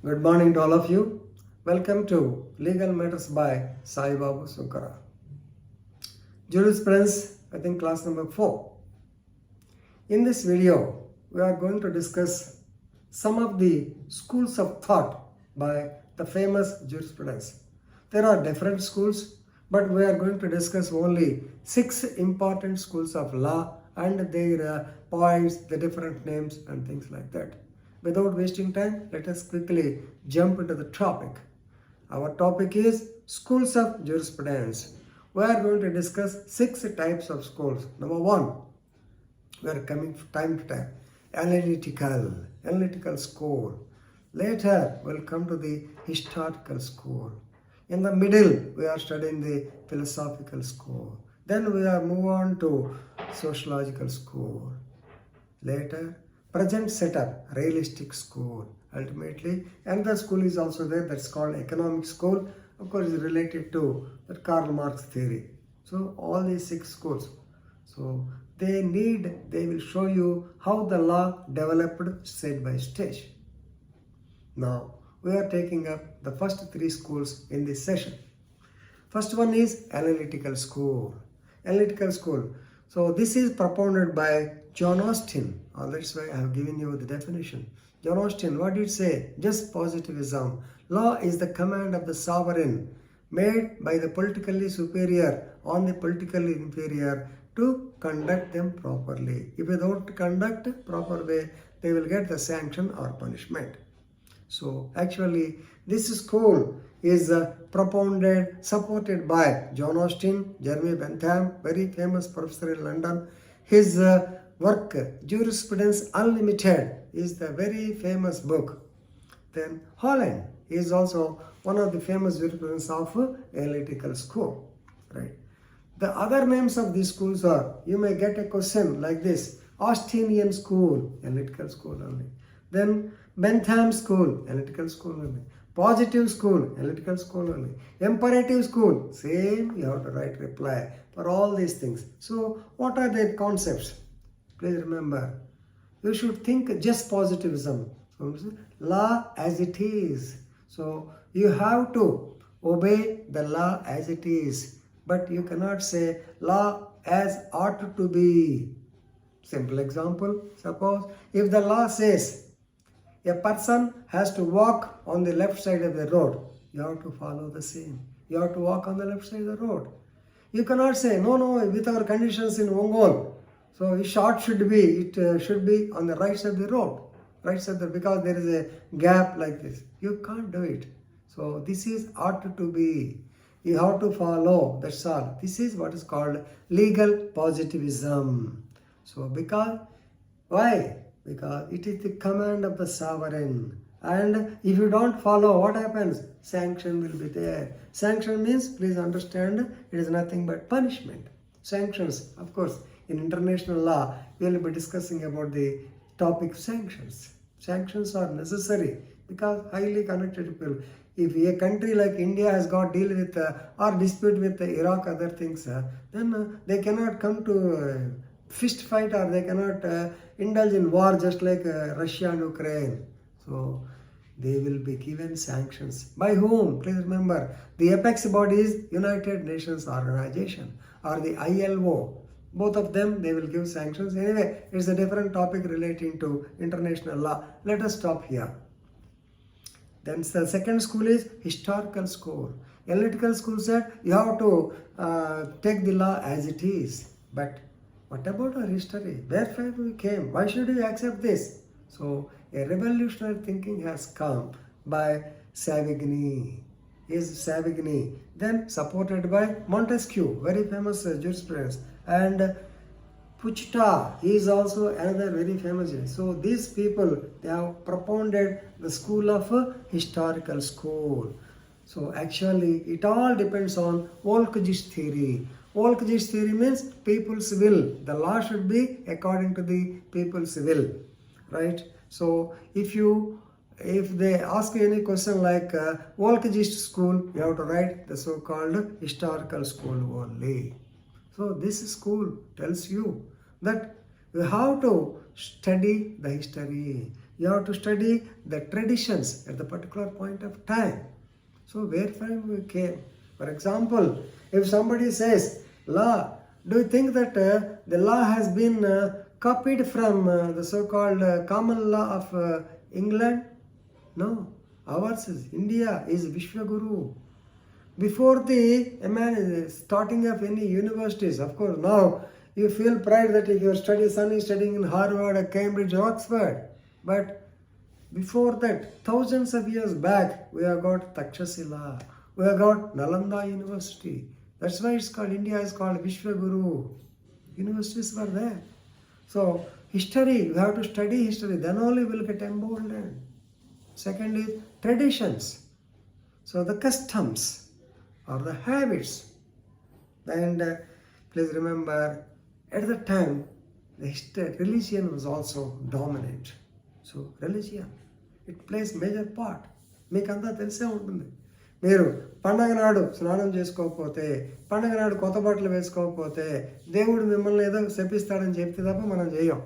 Good morning to all of you. Welcome to Legal Matters by Sai Babu Sunkara. Jurisprudence, I think class number 4. In this video, we are going to discuss some of the schools of thought by the famous jurisprudence. There are different schools, but we are going to discuss only 6 important schools of law and their points, the different names and things like that. Without wasting time, let us quickly jump into the topic. Our topic is schools of jurisprudence. We are going to discuss 6 types of schools. Number 1, we are coming time to time. Analytical school. Later, we'll come to the historical school. In the middle, we are studying the philosophical school. Then we are move on to sociological school. Later, present setup, realistic school. Ultimately, another school is also there, that's called economic school. Of course, it's related to the Karl Marx theory. So all these 6 schools. So they will show you how the law developed stage by stage. Now, we are taking up the first 3 schools in this session. First one is analytical school. Analytical school. So this is propounded by John Austin. That's why I have given you the definition. John Austin, what did it say? Just positivism. Law is the command of the sovereign made by the politically superior on the politically inferior to conduct them properly. If they don't conduct proper way, they will get the sanction or punishment. So actually, this school is supported by John Austin, Jeremy Bentham, very famous professor in London. His work, Jurisprudence Unlimited, is the very famous book. Then Holland is also one of the famous jurisprudence of analytical school. Right. The other names of these schools are, you may get a question like this: Austinian school, analytical school only. Then Bentham school, analytical school only. Positive school, analytical school only. Imperative school, same, you have to write reply for all these things. So what are their concepts? Please remember, you should think just positivism. So, law as it is. So you have to obey the law as it is. But you cannot say law as ought to be. Simple example, suppose if the law says a person has to walk on the left side of the road, you have to follow the same. You have to walk on the left side of the road. You cannot say, no, with our conditions in Ongol, so it should be on the right side of the road, because there is a gap like this. You can't do it. So this is ought to be. You have to follow, that's all. This is what is called legal positivism. So why? Because it is the command of the sovereign. And if you don't follow, what happens? Sanction will be there. Sanction means, please understand, it is nothing but punishment. Sanctions, of course, in international law, we will be discussing about the topic sanctions. Sanctions are necessary because highly connected people. If a country like India has got deal with or dispute with Iraq, other things, then they cannot come to fist fight, or they cannot indulge in war just like Russia and Ukraine. So they will be given sanctions. By whom? Please remember, the apex body is United Nations Organization or the ILO. Both of them, they will give sanctions. Anyway, it's a different topic relating to international law. Let us stop here. Then the second school is historical school. Analytical school said you have to take the law as it is. But what about our history? Where we came? Why should we accept this? So a revolutionary thinking has come by Savigny. Then supported by Montesque, very famous jurisprudence, and Puchta is also another very famous. So these people, they have propounded the school of historical school. So actually it all depends on Volkgist theory. Volkgist theory means people's will. The law should be according to the people's will, right? So if they ask you any question like Volkgist school, you have to write the so-called historical school only. So this school tells you that you have to study the history. You have to study the traditions at the particular point of time. So where from we came? For example, if somebody says law, do you think that the law has been copied from the so-called common law of England? No. Ours is India is Vishwaguru. Before the starting of any universities, of course, now you feel pride that if your son is studying in Harvard, Cambridge, Oxford. But before that, thousands of years back, we have got Takshashila, we have got Nalanda University. That's why India is called Vishwaguru. Universities were there. So history, you have to study history, then only will get emboldened. Second is traditions. So the customs or the habits. And please remember, at the time, religion was also dominant. So religion, it plays major part. మీకంతా తెలిసే ఉంటుంది. మీరు పండగ నాడు స్నానం చేసుకోకపోతే, పండగ నాడు కొత్త బట్టలు వేసుకోకపోతే దేవుడు మిమ్మల్ని ఏదో శపిస్తాడని చెప్తే తప్ప మనం చేయం.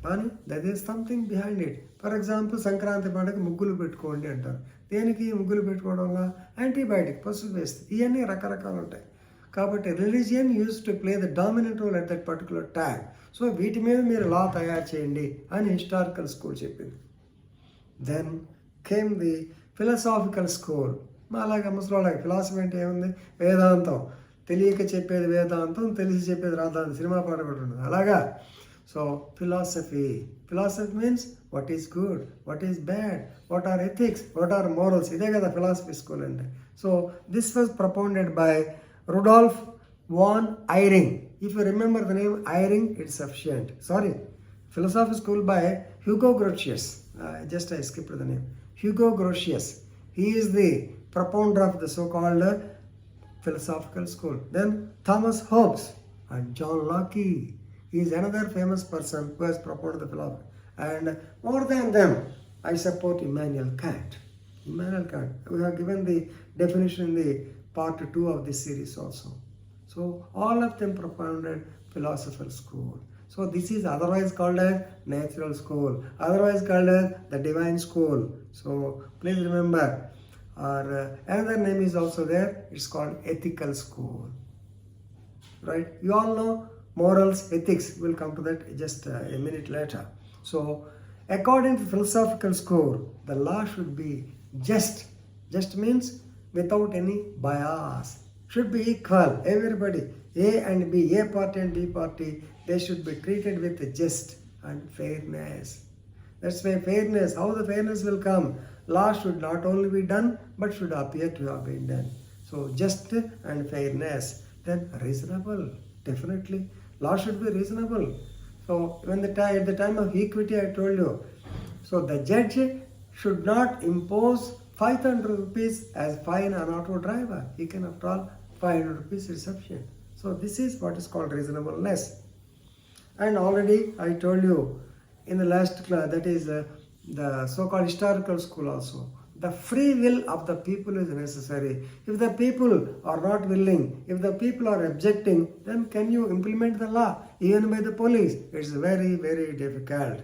కానీ that is something behind it. For example Sankranti పండుగ ముగ్గులు పెట్టుకోండి అంటారు. దేనికి ముగ్గులు పెట్టుకోవడం వల్ల? యాంటీబయాటిక్, పసుపు వేస్తే, ఇవన్నీ రకరకాలు ఉంటాయి. కాబట్టి religion use to play the dominant role at that particular time. So వీటి మీద మీరు లా తయారు చేయండి అని హిస్టారికల్ స్కూల్ చెప్పింది. Then came the philosophical school. అలాగే ముసలాళ్ళకి ఫిలాసఫీ అంటే ఏముంది? వేదాంతం. తెలియక చెప్పేది వేదాంతం, తెలిసి చెప్పేది రాదాంతం. సినిమా పాట కూడా ఉంటుంది అలాగా. So philosophy means what is good, what is bad, what are ethics, what are morals. ఇదే కదా ఫిలాసఫీ స్కూల్ అంటే. So this was propounded by Rudolf von Eyring. If you remember the name Eyring, it's sufficient. Sorry, philosophy school by Hugo Grotius. I skipped the name. Hugo Grotius. He is the propounder of the so-called philosophical school. Then Thomas Hobbes and John Locke. He is another famous person who has propounded the philosophy. And more than them, I support Immanuel Kant. We have given the definition in the part 2 of this series also. So all of them propounded philosophical school. So this is otherwise called as natural school, otherwise called as the divine school. So please remember, another name is also there. It's called ethical school. Right? You all know morals, ethics. We'll come to that just a minute later. So according to philosophical school, the law should be just. Just means without any bias. Should be equal. Everybody, A and B, A party and B party, they should be treated with just and fairness. That's why fairness, how the fairness will come? Law should not only be done, but should appear to have been done. So just and fairness. Then reasonable, definitely. Law should be reasonable. So when at the time of equity, I told you, so the judge should not impose 500 rupees as fine on auto driver. He can, after all, 500 rupees is sufficient. So this is what is called reasonableness. And already I told you in the last class, that is the so-called historical school also. The free will of the people is necessary. If the people are not willing, if the people are objecting, then can you implement the law? Even by the police, it's very, very difficult.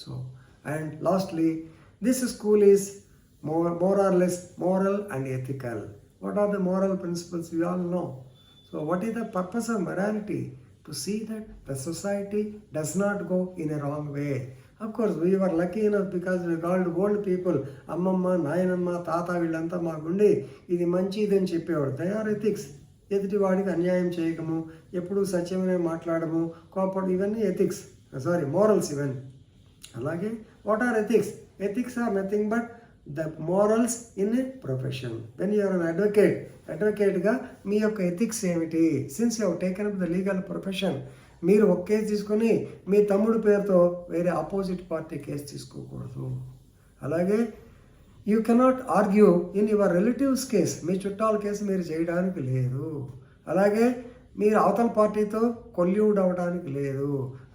So, and lastly, this school is more or less moral and ethical. What are the moral principles? We all know. So what is the purpose of morality? To see that the society does not go in a wrong way. Of course, we were lucky enough because we called old people. Ammamma, Nayanamma, Tata వీళ్ళంతా మాకుండి ఇది మంచి ఇది అని చెప్పేవాడు. They are ethics. ఎదుటి వాడికి అన్యాయం చేయడము, ఎప్పుడు సత్యమనే మాట్లాడము, కోపడు, ఇవన్నీ ఎథిక్స్. మోరల్స్ ఇవన్నీ. అలాగే what are ethics? Ethics are nothing but the morals in a profession. When you are an advocate గా మీ యొక్క ఎథిక్స్ ఏమిటి? Since you have taken up the legal profession, మీరు ఒక కేసు తీసుకొని మీ తమ్ముడు పేరుతో వేరే ఆపోజిట్ పార్టీ కేసు తీసుకోకూడదు. అలాగే you cannot argue in your relatives case, మీ చుట్టాల కేసు మీరు చేయడానికి లేదు. అలాగే మీరు అవతల పార్టీతో కొల్యూడ్ అవ్వడానికి లేదు.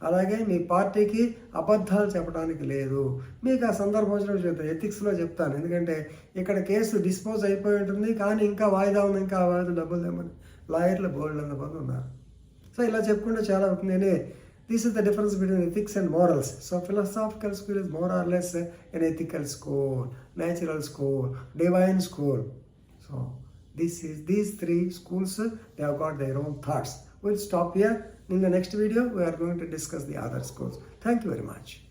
అలాగే మీ పార్టీకి అబద్ధాలు చెప్పడానికి లేదు. మీకు ఆ సందర్భంలో చెప్తాను, ఎథిక్స్లో చెప్తాను. ఎందుకంటే ఇక్కడ కేసు డిస్పోజ్ అయిపోయి ఉంటుంది, కానీ ఇంకా వాయిదా ఉంది, ఇంకా ఆ వాయిదా డబ్బులు తెమ్మని లాయర్లు బోల్డ్ మంది ఉన్నారు. సో ఇలా చెప్పుకుంటే చాలా అవుతుంది. నేనే This is the difference between ethics and morals. So philosophical school is more or less an ethical school, natural school, divine school. So these three schools, they have got their own thoughts. We'll stop here. In the next video, we are going to discuss the other schools. Thank you very much.